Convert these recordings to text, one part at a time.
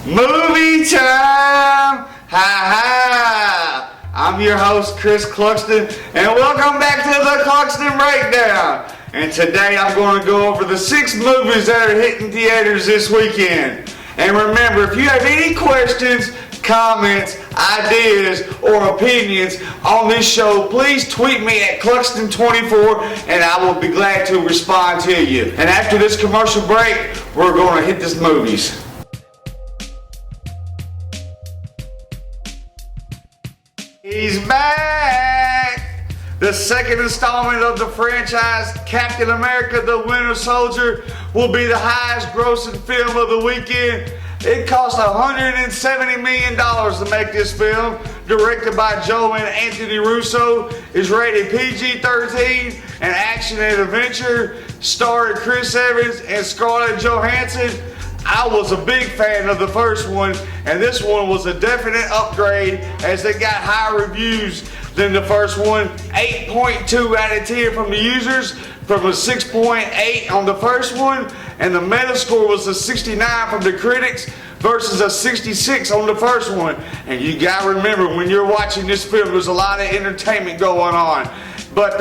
Movie time! Ha ha! I'm your host, Chris Cluxton, and welcome back to the Cluxton Breakdown. And today I'm going to go over the 6 movies that are hitting theaters this weekend. And remember, if you have any questions, comments, ideas, or opinions on this show, please tweet me at Cluxton24 and I will be glad to respond to you. And after this commercial break, we're going to hit these movies. He's back! The second installment of the franchise, Captain America the Winter Soldier, will be the highest grossing film of the weekend. It cost $170 million to make this film, directed by Joe and Anthony Russo. It's rated PG-13 and action and adventure, starring Chris Evans and Scarlett Johansson. I was a big fan of the first one, and this one was a definite upgrade as they got higher reviews than the first one. 8.2 out of 10 from the users, from a 6.8 on the first one, and the Metascore was a 69 from the critics versus a 66 on the first one. And you gotta remember, when you're watching this film, there's a lot of entertainment going on. But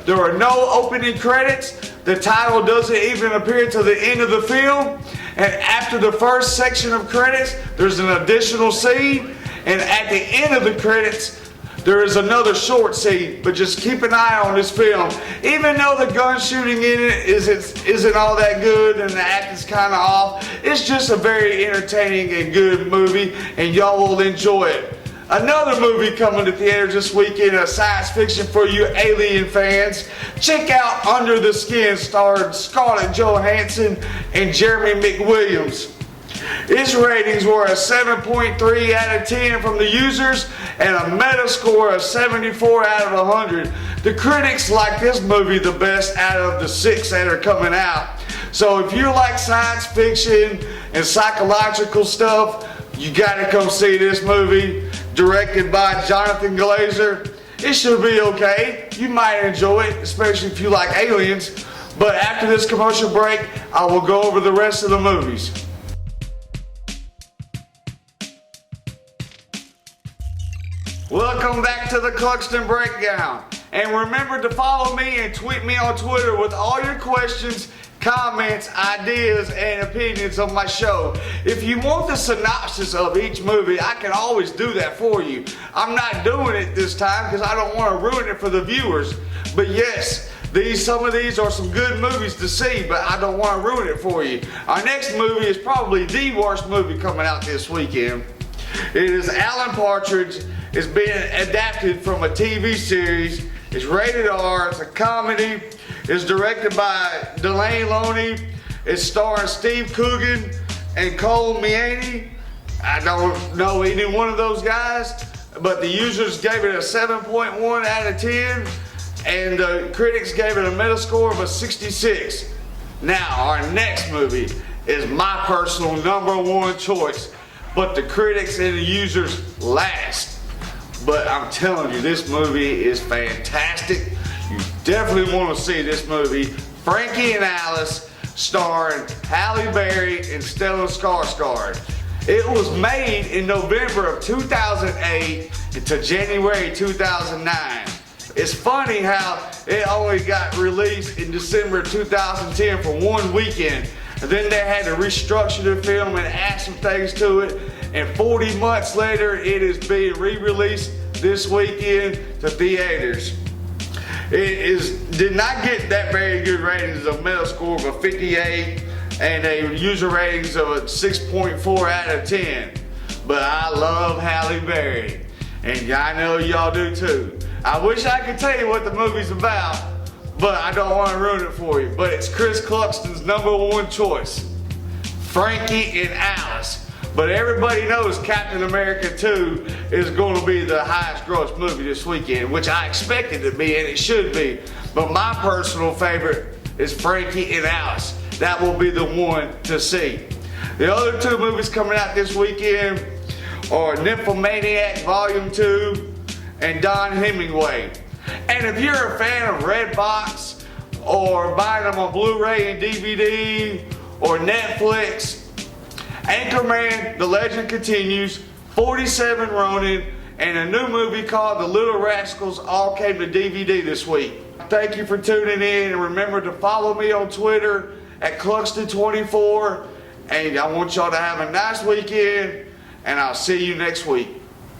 there are no opening credits. The title doesn't even appear to the end of the film. And after the first section of credits, there's an additional scene. And at the end of the credits, there is another short scene. But just keep an eye on this film. Even though the gun shooting in it isn't all that good and the acting's kind of off, it's just a very entertaining and good movie, and y'all will enjoy it. Another movie coming to theaters this weekend, a science fiction for you alien fans. Check out Under the Skin, starring Scarlett Johansson and Jeremy McWilliams. Its ratings were a 7.3 out of 10 from the users and a Metascore of 74 out of 100. The critics like this movie the best out of the 6 that are coming out. So if you like science fiction and psychological stuff, you gotta come see this movie, directed by Jonathan Glazer. It should be okay. You might enjoy it, especially if you like aliens. But after this commercial break, I will go over the rest of the movies. Welcome back to the Cluxton Breakdown. And remember to follow me and tweet me on Twitter with all your questions, comments, ideas, and opinions on my show. If you want the synopsis of each movie, I can always do that for you. I'm not doing it this time because I don't want to ruin it for the viewers. But yes, some of these are some good movies to see, but I don't want to ruin it for you. Our next movie is probably the worst movie coming out this weekend. It is Alan Partridge. It's being adapted from a TV series. It's rated R. It's a comedy. It's directed by Delane Loney. It's starring Steve Coogan and Cole Meany. I don't know any one of those guys, but the users gave it a 7.1 out of 10, and the critics gave it a Metascore of a 66. Now, our next movie is my personal #1 choice, but the critics and the users last. But I'm telling you, this movie is fantastic. You definitely want to see this movie. Frankie and Alice, starring Halle Berry and Stellan Skarsgård. It was made in November of 2008 to January 2009. It's funny how it only got released in December 2010 for one weekend. And then they had to restructure the film and add some things to it. And 40 months later, it is being re-released this weekend to theaters. It did not get that very good ratings, a Metascore of a 58 and a user ratings of a 6.4 out of 10. But I love Halle Berry, and I know y'all do too. I wish I could tell you what the movie's about, but I don't want to ruin it for you. But it's Chris Cluxton's #1 choice, Frankie and Alice. But everybody knows Captain America 2 is going to be the highest gross movie this weekend, which I expected it to be, and it should be. But my personal favorite is Frankie and Alice. That will be the one to see. The other 2 movies coming out this weekend are Nymphomaniac Volume 2 and Don Hemingway. And if you're a fan of Redbox or buying them on Blu-ray and DVD or Netflix, Anchorman, The Legend Continues, 47 Ronin, and a new movie called The Little Rascals all came to DVD this week. Thank you for tuning in, and remember to follow me on Twitter at Cluxton24, and I want y'all to have a nice weekend, and I'll see you next week.